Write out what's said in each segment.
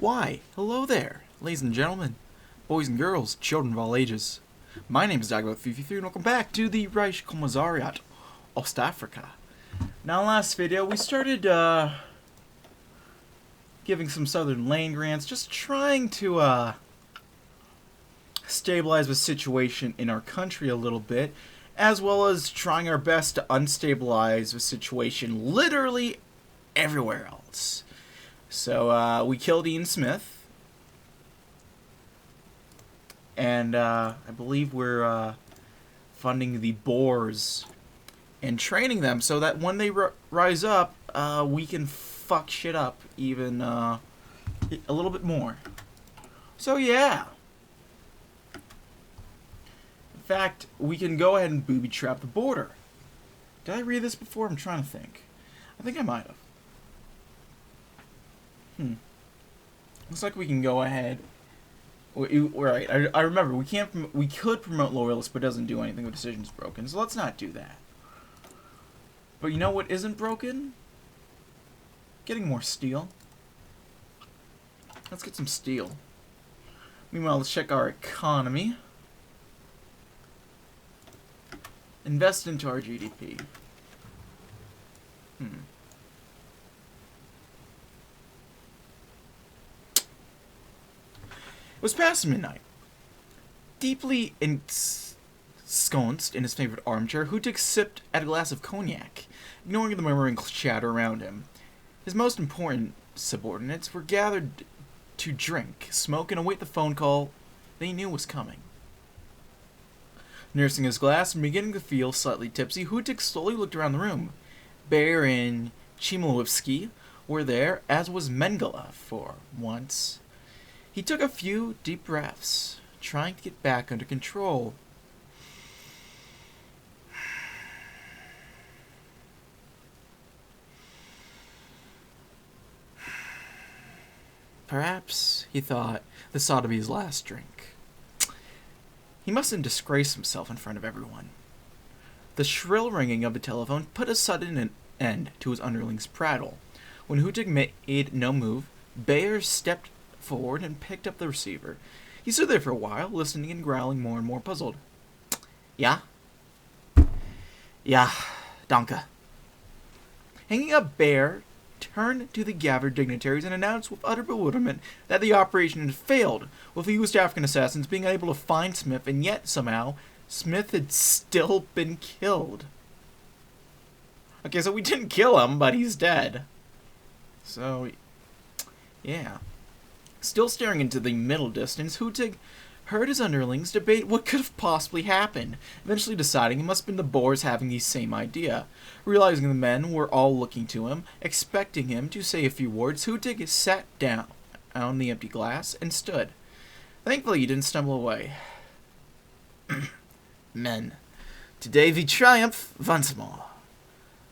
Why, hello there, ladies and gentlemen, boys and girls, children of all ages. My name is DB333 and welcome back to the Reich Commissariat, Ostafrika. Now, last video, we started, giving some southern land grants, just trying to, stabilize the situation in our country a little bit, as well as trying our best to unstabilize the situation literally everywhere else. So, we killed Ian Smith, and, I believe we're, funding the Boers and training them so that when they rise up, we can fuck shit up even, a little bit more. So, yeah. In fact, we can go ahead and booby-trap the border. Did I read this before? I'm trying to think. I think I might have. Looks like we can go ahead. Right, I remember we could promote loyalists, but it doesn't do anything. The decision's broken, so let's not do that. But you know what isn't broken? Getting more steel. Let's get some steel. Meanwhile, let's check our economy. Invest into our GDP. It was past midnight. Deeply ensconced in his favorite armchair, Hutik sipped at a glass of cognac, ignoring the murmuring chatter around him. His most important subordinates were gathered to drink, smoke, and await the phone call they knew was coming. Nursing his glass and beginning to feel slightly tipsy, Hutik slowly looked around the room. Bear and Chmielewski were there, as was Mengele for once. He took a few deep breaths, trying to get back under control. Perhaps, he thought, this ought to be his last drink. He mustn't disgrace himself in front of everyone. The shrill ringing of the telephone put a sudden end to his underling's prattle. When Hutik made no move, Bayer stepped forward and picked up the receiver. He stood there for a while, listening and growling more and more puzzled. Yeah? Yeah, danke. Hanging up, Baer turned to the gathered dignitaries and announced with utter bewilderment that the operation had failed, with the East African assassins being unable to find Smith, and yet, somehow, Smith had still been killed. Okay, so we didn't kill him, but he's dead. So, yeah. Still staring into the middle distance, Hutik heard his underlings debate what could have possibly happened, eventually deciding it must have been the Boers having the same idea. Realizing the men were all looking to him, expecting him to say a few words, Hutik sat down on the empty glass and stood. Thankfully, he didn't stumble away. Men, today we triumph once more.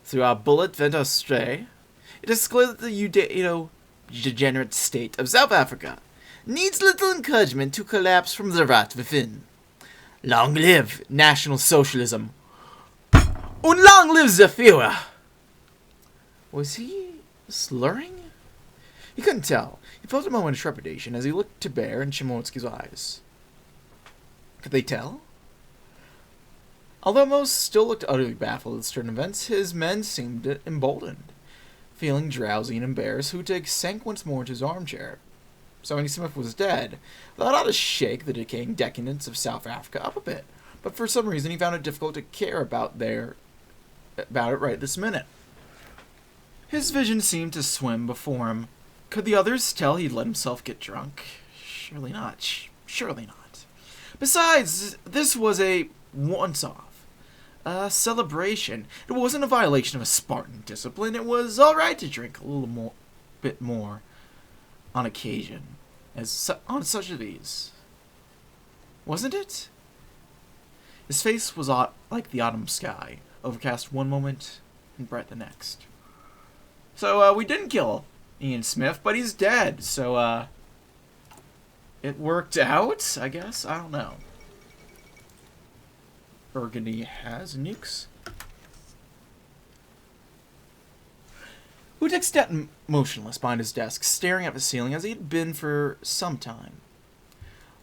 Through our bullet went astray, it is clear that the degenerate state of South Africa needs little encouragement to collapse from the rot within. Long live National Socialism! Und long live the Führer! Was he slurring? He couldn't tell. He felt a moment of trepidation as he looked to Bear in Chmielewski's eyes. Could they tell? Although most still looked utterly baffled at certain events, his men seemed emboldened. Feeling drowsy and embarrassed, Hutik sank once more into his armchair. Sonny Smith was dead. That ought to shake the decaying decadence of South Africa up a bit, but for some reason he found it difficult to care about it right this minute. His vision seemed to swim before him. Could the others tell he'd let himself get drunk? Surely not. Surely not. Besides, this was a once-off. A celebration. It wasn't a violation of a Spartan discipline. It was all right to drink a little bit more on occasion, on such of these. Wasn't it? His face was like the autumn sky, overcast one moment and bright the next. So, we didn't kill Ian Smith, but he's dead, so, it worked out, I guess? I don't know. Burgundy has nukes. Hutik stepped motionless behind his desk, staring at the ceiling as he had been for some time.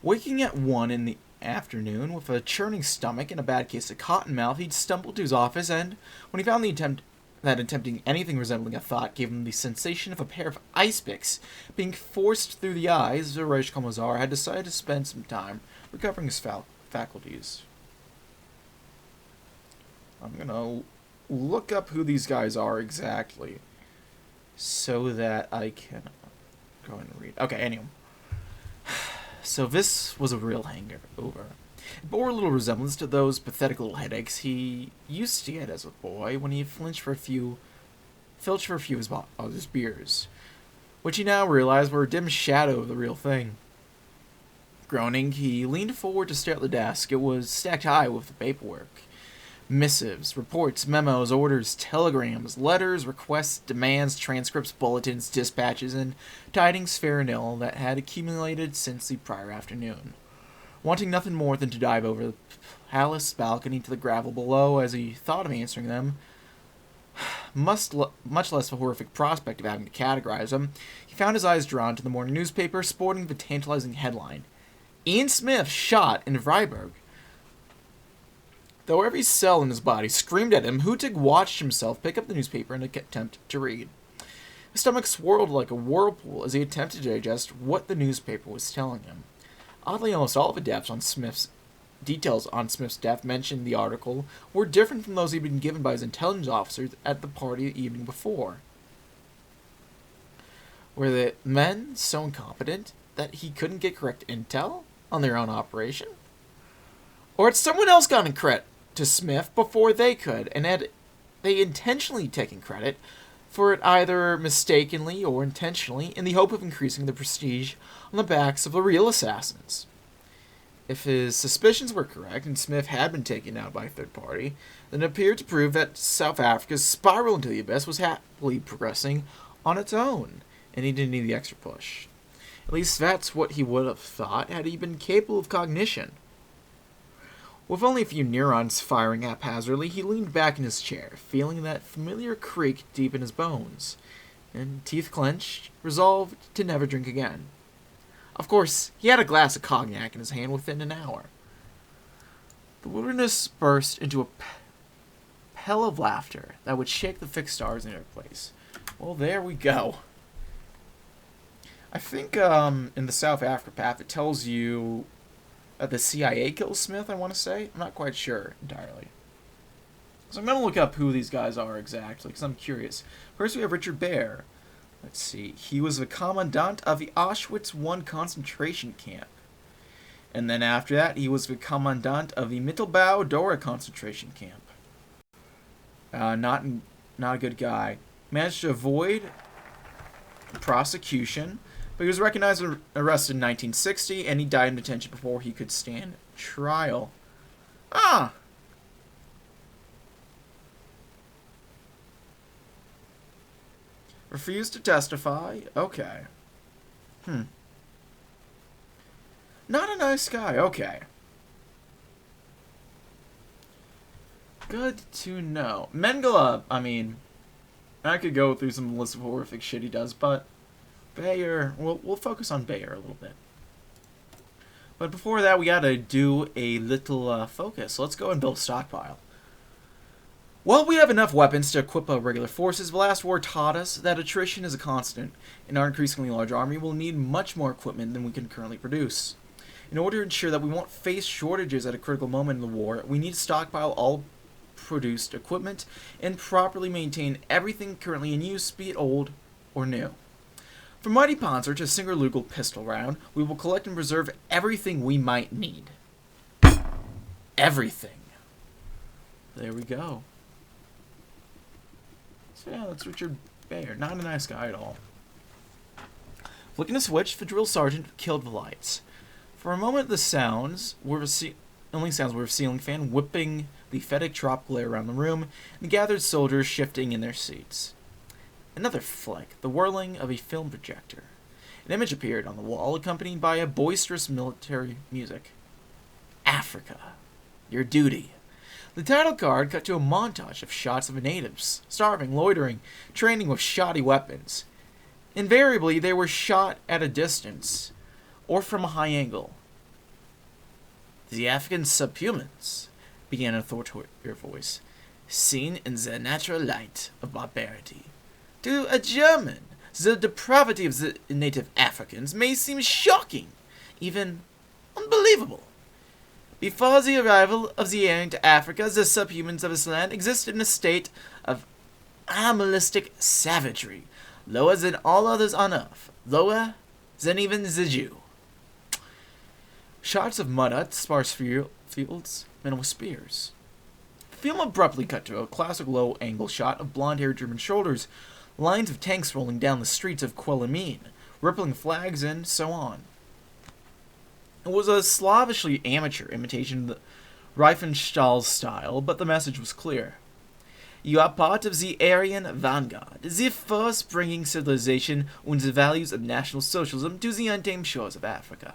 Waking at 1 in the afternoon with a churning stomach and a bad case of cotton mouth, he'd stumbled to his office, and when he found that attempting anything resembling a thought gave him the sensation of a pair of ice picks being forced through the eyes, Zeresh Komazar had decided to spend some time recovering his faculties. I'm gonna look up who these guys are exactly so that I can go and read. Okay, anyway. So this was a real hangover. It bore a little resemblance to those pathetic little headaches he used to get as a boy when he filched for a few of his beers, which he now realized were a dim shadow of the real thing. Groaning, he leaned forward to stare at the desk. It was stacked high with the paperwork. Missives, reports, memos, orders, telegrams, letters, requests, demands, transcripts, bulletins, dispatches, and tidings fair and ill that had accumulated since the prior afternoon. Wanting nothing more than to dive over the palace balcony to the gravel below as he thought of answering them, much less the horrific prospect of having to categorize them, he found his eyes drawn to the morning newspaper sporting the tantalizing headline, "Ian Smith shot in Vryburg." Though every cell in his body screamed at him, Hutig watched himself pick up the newspaper in an attempt to read. His stomach swirled like a whirlpool as he attempted to digest what the newspaper was telling him. Oddly, almost all of the details on Smith's death mentioned in the article were different from those he'd been given by his intelligence officers at the party the evening before. Were the men so incompetent that he couldn't get correct intel on their own operation? Or had someone else gotten credit to Smith before they could, and had they intentionally taken credit for it either mistakenly or intentionally in the hope of increasing the prestige on the backs of the real assassins? If his suspicions were correct and Smith had been taken out by a third party, then it appeared to prove that South Africa's spiral into the abyss was happily progressing on its own, and he didn't need the extra push. At least that's what he would have thought had he been capable of cognition. With only a few neurons firing haphazardly, he leaned back in his chair, feeling that familiar creak deep in his bones, and, teeth clenched, resolved to never drink again. Of course, he had a glass of cognac in his hand within an hour. The wilderness burst into a peal of laughter that would shake the fixed stars in their place. Well, there we go. I think in the South Africa path it tells you the CIA kills Smith, I want to say. I'm not quite sure entirely. So I'm going to look up who these guys are exactly, because I'm curious. First we have Richard Baer. Let's see. He was the commandant of the Auschwitz I concentration camp. And then after that, he was the commandant of the Mittelbau-Dora concentration camp. Not a good guy. Managed to avoid prosecution, but he was recognized and arrested in 1960, and he died in detention before he could stand trial. Ah! Refused to testify? Okay. Not a nice guy. Okay. Good to know. Mengele, I mean, I could go through some list of horrific shit he does, but Bayer, we'll focus on Bayer a little bit. But before that, we gotta do a little focus. So let's go and build a stockpile. While we have enough weapons to equip our regular forces, the last war taught us that attrition is a constant, and our increasingly large army will need much more equipment than we can currently produce. In order to ensure that we won't face shortages at a critical moment in the war, we need to stockpile all produced equipment and properly maintain everything currently in use, be it old or new. From Mighty Panzer to a single Lugel pistol round, we will collect and preserve everything we might need. Everything. There we go. So yeah, that's Richard Baer. Not a nice guy at all. Flicking a switch, the drill sergeant killed the lights. For a moment, the only sounds were a ceiling fan whipping the fetid tropical air around the room, and the gathered soldiers shifting in their seats. Another flick, the whirling of a film projector. An image appeared on the wall, accompanied by a boisterous military music. Africa. Your duty. The title card cut to a montage of shots of the natives, starving, loitering, training with shoddy weapons. Invariably, they were shot at a distance, or from a high angle. "The African subhumans," began an authoritative voice, "seen in their natural light of barbarity. To a German, the depravity of the native Africans may seem shocking, even unbelievable. Before the arrival of the Aryan to Africa, the subhumans of this land existed in a state of animalistic savagery, lower than all others on earth, lower than even the Jew." Shots of mud huts, sparse fields, men with spears. The film abruptly cut to a classic low-angle shot of blonde-haired German shoulders, lines of tanks rolling down the streets of Quelimane, rippling flags, and so on. It was a slavishly amateur imitation of the Riefenstahl style, but the message was clear. "You are part of the Aryan vanguard, the force bringing civilization and the values of National Socialism to the untamed shores of Africa.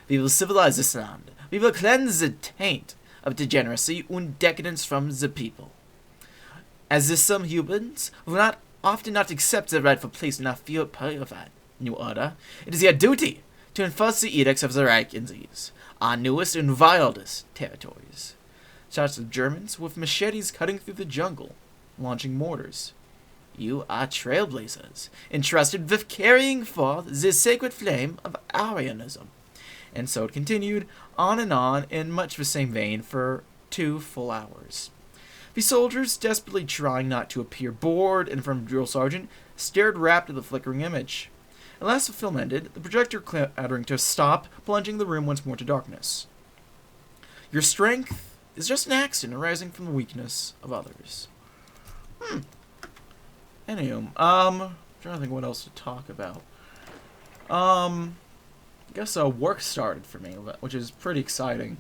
We will civilize this land. We will cleanse the taint of degeneracy and decadence from the people. As the subhumans will often not accept their rightful place in our purified new order, it is our duty to enforce the edicts of the Reich in these, our newest and wildest territories." Shots of Germans with machetes cutting through the jungle, launching mortars. "You are trailblazers, entrusted with carrying forth the sacred flame of Aryanism." And so it continued, on in much the same vein, for 2 full hours. The soldiers, desperately trying not to appear bored in front of the drill sergeant, stared rapt at the flickering image. At last the film ended, the projector clattering to a stop, plunging the room once more to darkness. "Your strength is just an accident arising from the weakness of others." Anywho, trying to think what else to talk about. I guess work started for me, which is pretty exciting.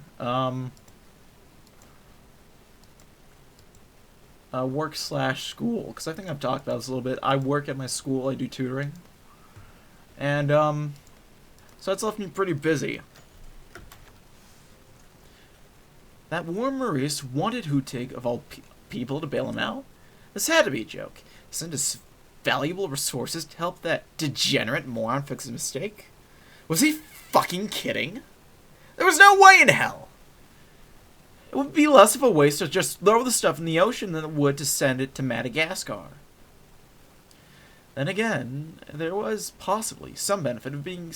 Work/school, because I think I've talked about this a little bit. I work at my school, I do tutoring. And, so that's left me pretty busy. That War Maurice wanted Hutig, of all people, to bail him out? This had to be a joke. Send his valuable resources to help that degenerate moron fix his mistake? Was he fucking kidding? There was no way in hell! It would be less of a waste to just throw the stuff in the ocean than it would to send it to Madagascar. Then again, there was possibly some benefit of being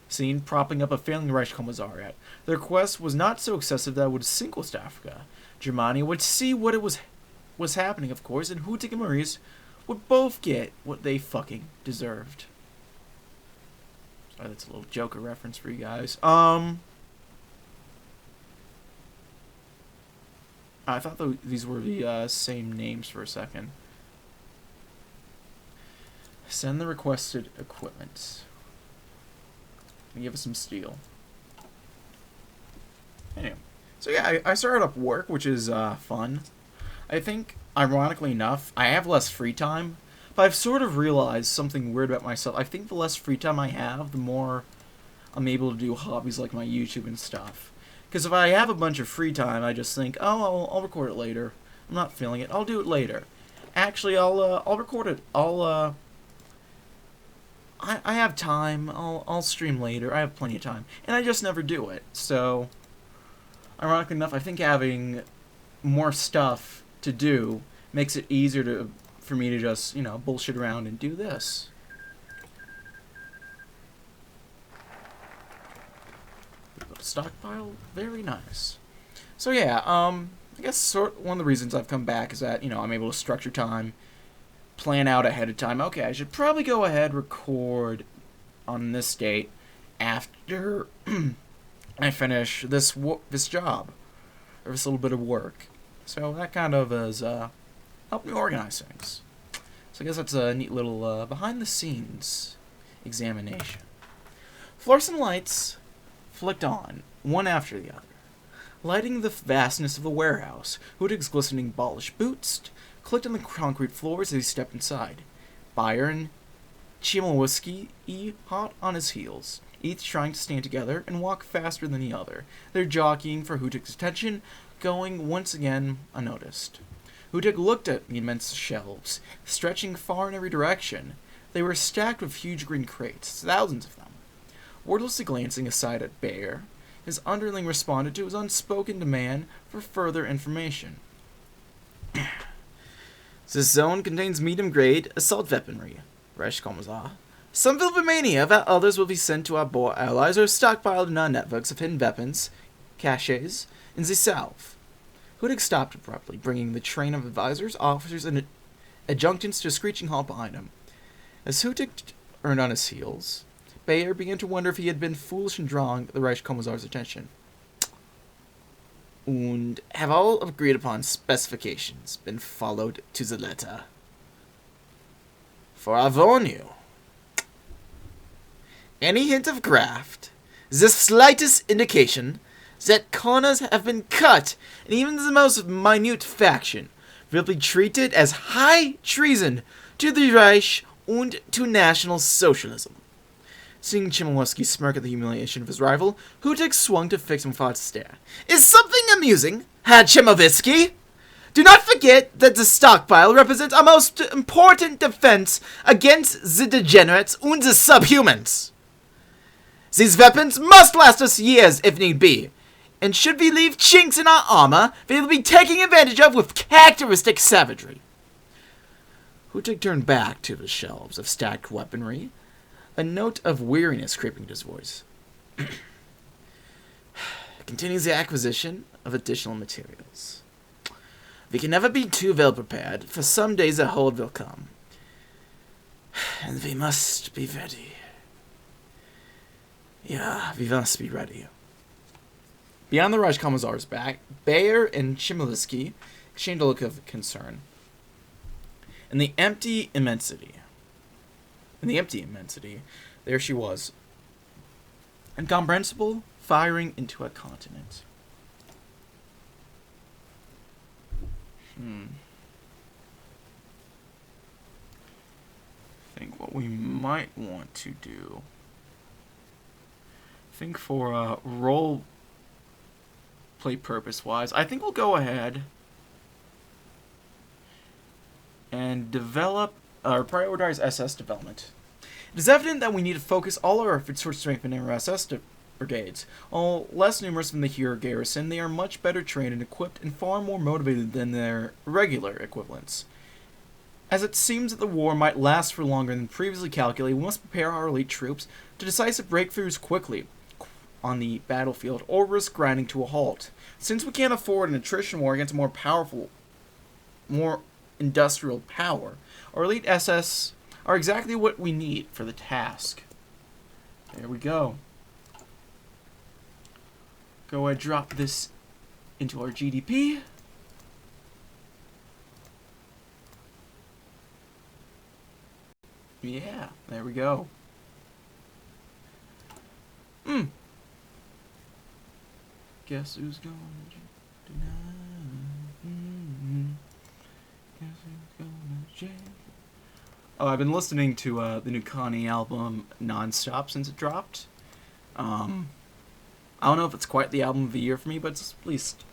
seen propping up a failing Reich Commissariat. The request was not so excessive that it would sink Ostafrika. Germania would see what it was happening, of course, and Hutig and Maurice would both get what they fucking deserved. Sorry, that's a little Joker reference for you guys. I thought these were the same names for a second. Send the requested equipment. And give us some steel. Anyway, so yeah, I started up work, which is fun. I think, ironically enough, I have less free time, but I've sort of realized something weird about myself. I think the less free time I have, the more I'm able to do hobbies like my YouTube and stuff. Because if I have a bunch of free time, I just think, oh, I'll record it later. I'm not feeling it. I'll do it later. Actually, I'll record it. I have time. I'll stream later. I have plenty of time, and I just never do it. So, ironically enough, I think having more stuff to do makes it easier for me to just, bullshit around and do this. Stockpile, very nice. So yeah, I guess one of the reasons I've come back is that I'm able to structure time, plan out ahead of time. Okay, I should probably go ahead record on this date after I finish this job or this little bit of work. So that kind of has helped me organize things. So I guess that's a neat little behind the scenes examination. Fluorescent lights flicked on, one after the other, lighting the vastness of the warehouse. Hutig's glistening polished boots clicked on the concrete floors as he stepped inside. Bayer and Chimowski hot on his heels, each trying to stand together and walk faster than the other, their jockeying for Hutig's attention going once again unnoticed. Hutig looked at the immense shelves, stretching far in every direction. They were stacked with huge green crates, thousands of them. Wordlessly glancing aside at Bayer, his underling responded to his unspoken demand for further information. This zone contains medium-grade assault weaponry, Reichskommissar. Some will remain here, while others will be sent to our Boer allies or stockpiled in our networks of hidden weapons, caches, in the south. Hudig stopped abruptly, bringing the train of advisors, officers, and adjuncts to a screeching halt behind him. As Hudig turned on his heels, Bayer began to wonder if he had been foolish in drawing the Reichskommissar's attention. And have all agreed upon specifications been followed to the letter? For I warn you, any hint of graft, the slightest indication that corners have been cut, and even the most minute faction, will be treated as high treason to the Reich and to National Socialism. Seeing Chmielewski smirk at the humiliation of his rival, Hudig swung to fix him with a stare. Is something amusing, Herr Chmielewski? Do not forget that the stockpile represents our most important defense against the degenerates and the subhumans. These weapons must last us years if need be, and should we leave chinks in our armor, they will be taken advantage of with characteristic savagery. Hudig turned back to the shelves of stacked weaponry, a note of weariness creeping into his voice. Continues the acquisition of additional materials. We can never be too well prepared, for some days a hold will come. And we must be ready. Yeah, we must be ready. Beyond the Reichskommissar's back, Bayer and Chmielewski exchanged a look of concern. In the empty immensity, there she was, incomprehensible, firing into a continent. I think what we might want to do, for role play purpose-wise, I think we'll go ahead and develop or prioritize SS development. It is evident that we need to focus all our efforts towards strengthening our SS brigades. While less numerous than the Hero garrison, they are much better trained and equipped and far more motivated than their regular equivalents. As it seems that the war might last for longer than previously calculated, we must prepare our elite troops to decisive breakthroughs quickly on the battlefield or risk grinding to a halt. Since we can't afford an attrition war against more industrial power, our elite SS are exactly what we need for the task. There we go. Go ahead, drop this into our GDP. Yeah, there we go. Guess who's going to tonight? Guess who's going to jail? Oh, I've been listening to the new Kanye album non-stop since it dropped. I don't know if it's quite the album of the year for me, but it's at least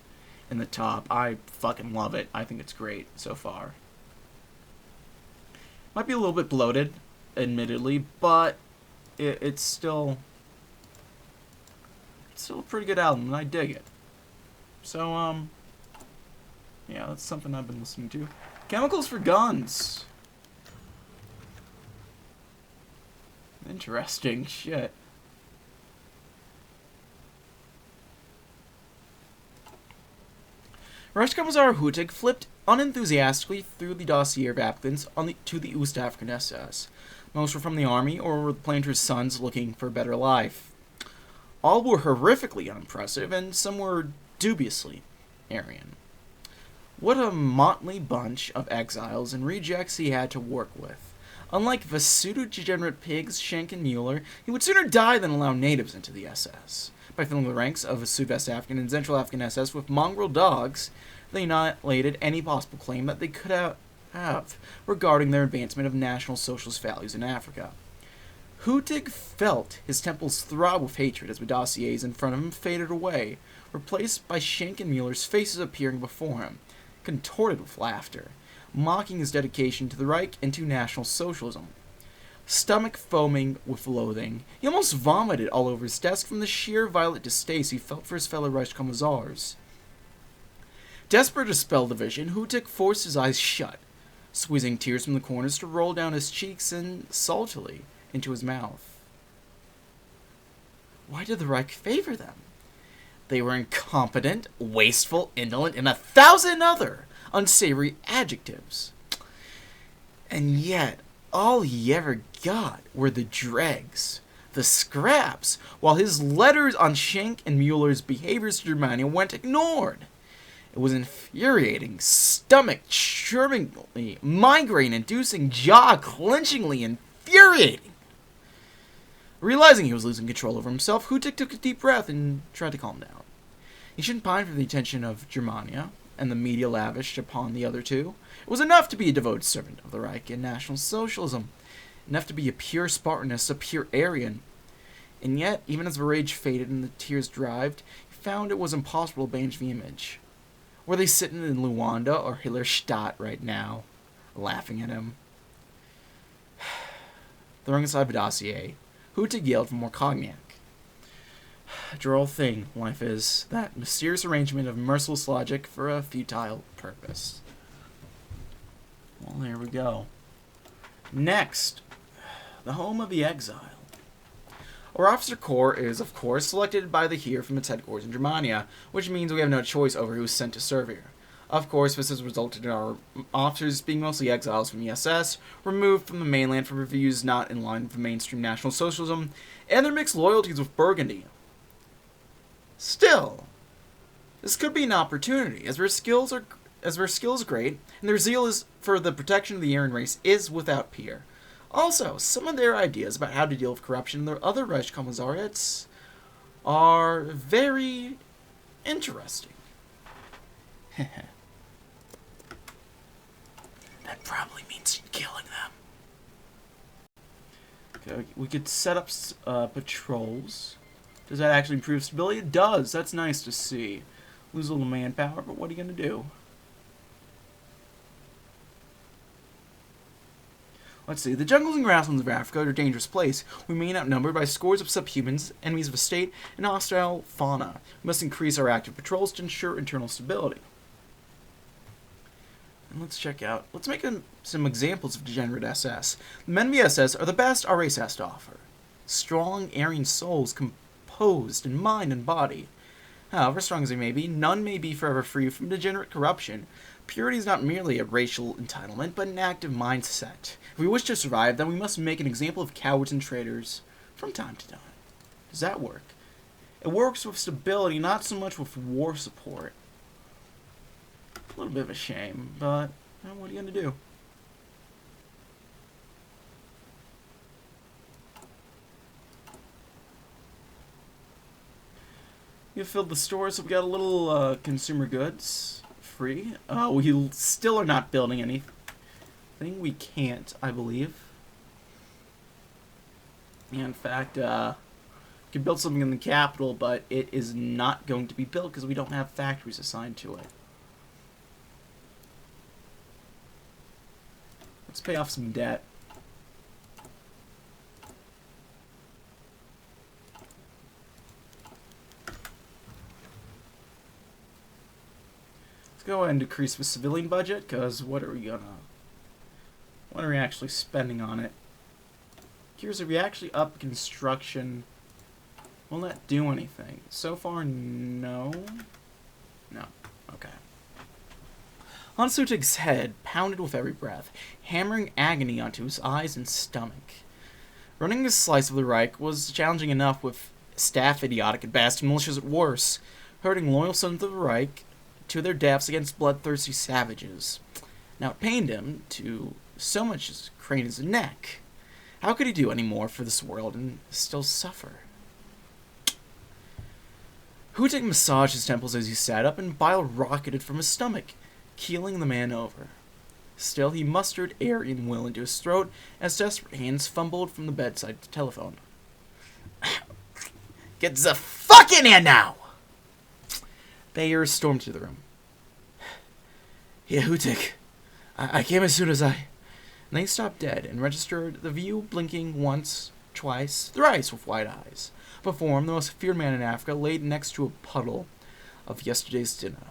in the top. I fucking love it. I think it's great so far. Might be a little bit bloated, admittedly, but it's still a pretty good album, and I dig it. So, yeah, that's something I've been listening to. Chemicals for Guns. Interesting shit. Reichskommissar Hudig flipped unenthusiastically through the dossier of applicants to the Ostafrika SS. Most were from the army or were the planter's sons looking for a better life. All were horrifically unimpressive, and some were dubiously Aryan. What a motley bunch of exiles and rejects he had to work with. Unlike the pseudo-degenerate pigs Schenk and Mueller, he would sooner die than allow natives into the SS. By filling the ranks of the Sudwest African and Central African SS with mongrel dogs, they annihilated any possible claim that they could have regarding their advancement of National Socialist values in Africa. Hudig felt his temples throb with hatred as the dossiers in front of him faded away, replaced by Schenk and Mueller's faces appearing before him, contorted with laughter, mocking his dedication to the Reich and to National Socialism. Stomach foaming with loathing, he almost vomited all over his desk from the sheer violent distaste he felt for his fellow Reichskommissars. Desperate to spell the vision, Hutik forced his eyes shut, squeezing tears from the corners to roll down his cheeks and, saltily, into his mouth. Why did the Reich favor them? They were incompetent, wasteful, indolent, and 1,000 other unsavory adjectives. And yet, all he ever got were the dregs, the scraps, while his letters on Schenk and Mueller's behaviors to Germania went ignored. It was infuriating, stomach-churningly, migraine-inducing, jaw-clenchingly infuriating. Realizing he was losing control over himself, Hutik took a deep breath and tried to calm down. He shouldn't pine for the attention of Germania and the media lavished upon the other two. It was enough to be a devoted servant of the Reich and National Socialism, enough to be a pure Spartanist, a pure Aryan. And yet, even as the rage faded and the tears dried, he found it was impossible to change the image. Were they sitting in Luanda or Hillerstadt right now, laughing at him? Throwing aside the dossier, Hutik yelled for more cognac. A droll thing life is, that mysterious arrangement of merciless logic for a futile purpose. Well, there we go. Next, the home of the exile. Our officer corps is, of course, selected by the Heer from its headquarters in Germania, which means we have no choice over who is sent to serve here. Of course, this has resulted in our officers being mostly exiles from the SS, removed from the mainland for views not in line with the mainstream National Socialism, and their mixed loyalties with Burgundy. Still, this could be an opportunity, as their skills are great, and their zeal is for the protection of the Aryan race is without peer. Also, some of their ideas about how to deal with corruption in their other Reichskommissariats are very interesting. That probably means killing them. Okay, we could set up patrols. Does that actually improve stability? It does. That's nice to see. Lose a little manpower, but what are you going to do? Let's see. The jungles and grasslands of Africa are a dangerous place. We remain outnumbered by scores of subhumans, enemies of the state, and hostile fauna. We must increase our active patrols to ensure internal stability. And let's make some examples of degenerate SS. The men of the SS are the best our race has to offer. Strong, Aryan souls composed in mind and body. However strong as they may be, none may be forever free from degenerate corruption. Purity is not merely a racial entitlement, but an active mindset. If we wish to survive, then we must make an example of cowards and traitors from time to time. Does that work? It works with stability, not so much with war support. A little bit of a shame, but what are you going to do? You filled the store, so we got a little consumer goods free. We still are not building anything. We can't, I believe. Yeah, in fact, we can build something in the capital, but it is not going to be built because we don't have factories assigned to it. Let's pay off some debt. Let's go ahead and decrease the civilian budget, because what are we actually spending on it? Curious if we actually up construction, will that do anything? So far, no. No. Okay. Hansutig's head pounded with every breath, hammering agony onto his eyes and stomach. Running this slice of the Reich was challenging enough, with staff idiotic at best and malicious at worst, hurting loyal sons of the Reich to their deaths against bloodthirsty savages. Now it pained him to so much as crane his neck. How could he do any more for this world and still suffer? Hutik massaged his temples as he sat up, and bile rocketed from his stomach, keeling the man over. Still, he mustered Aryan will into his throat as desperate hands fumbled from the bedside telephone. Get the fuck in here now! Bayer stormed through the room. Yeah, Hutik. I came as soon as I And they stopped dead and registered the view, blinking once, twice, thrice with wide eyes. Before him, the most feared man in Africa laid next to a puddle of yesterday's dinner.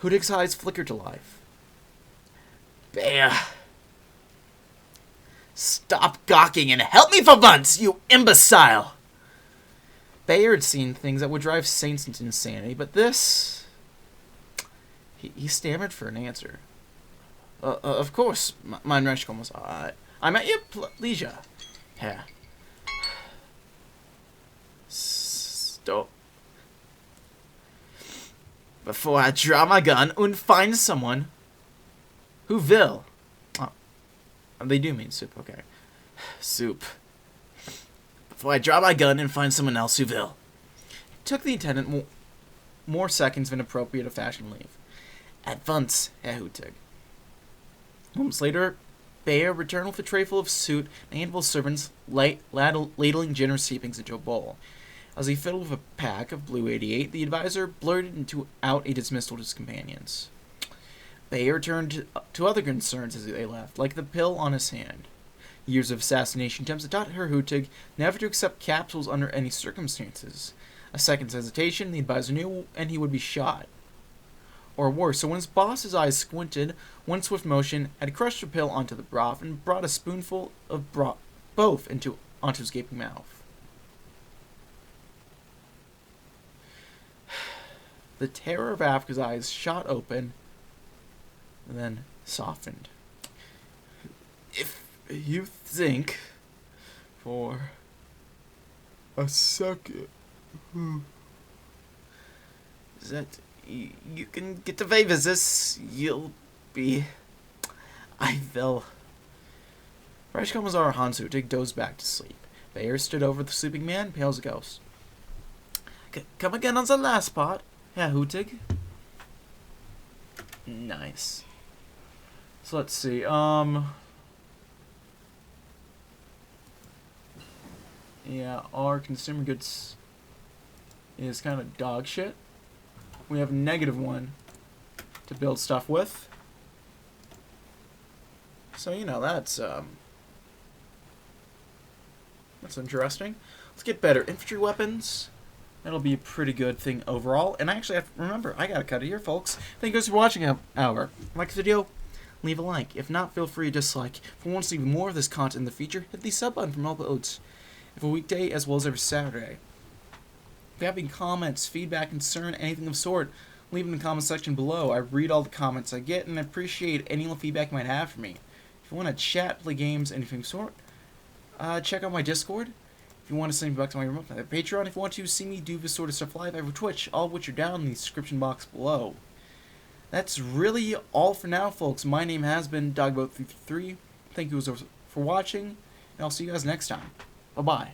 Hudig's eyes flickered to life. Bear, stop gawking and help me for once, you imbecile! Bayer had seen things that would drive saints into insanity, but this... He stammered for an answer. Of course, mein Recht Kommissar. I'm at your leisure. Yeah. Stop. Before I draw my gun and find someone who will. Oh, they do mean soup, okay. Soup. Before I draw my gun and find someone else who will. It took the attendant more seconds than appropriate a fashion leave. At once, Herr Huttig. Moments later, Bayer returned with a tray full of soup and a handful of servants ladling generous heapings into a bowl. As he fiddled with a pack of Blue 88, the advisor blurted out a dismissal to his companions. Bayer turned to other concerns as they left, like the pill on his hand. Years of assassination attempts had taught Herr Huttig never to accept capsules under any circumstances. A second's hesitation, the advisor knew, and he would be shot. Or worse, so when his boss's eyes squinted, one swift motion had crushed the pill onto the broth and brought a spoonful of both onto his gaping mouth. The terror of Africa's eyes shot open, and then softened. If you think for a second that you can get away with this, you'll be... I will. Reichskommissar Hans Huttig dozed back to sleep. Bayer stood over the sleeping man, pale as a ghost. Come again on the last part, Herr Huttig. Nice. So let's see, yeah, our consumer goods is kind of dog shit. We have -1 to build stuff with. So, you know, that's interesting. Let's get better infantry weapons. That'll be a pretty good thing overall. And I actually have to remember, I gotta cut it here, folks. Thank you guys for watching an hour. Like the video, leave a like. If not, feel free to dislike. If you want to see more of this content in the future, hit the sub button for more uploads. Every weekday as well as every Saturday. If you have any comments, feedback, concern, anything of sort, leave them in the comment section below. I read all the comments I get and I appreciate any feedback you might have for me. If you want to chat, play games, anything of sort, check out my Discord. If you want to send me back to my remote, I have Patreon. If you want to see me do this sort of stuff live, I have Twitch, all of which are down in the description box below. That's really all for now, folks. My name has been DB333. Thank you for watching, and I'll see you guys next time. Bye-bye.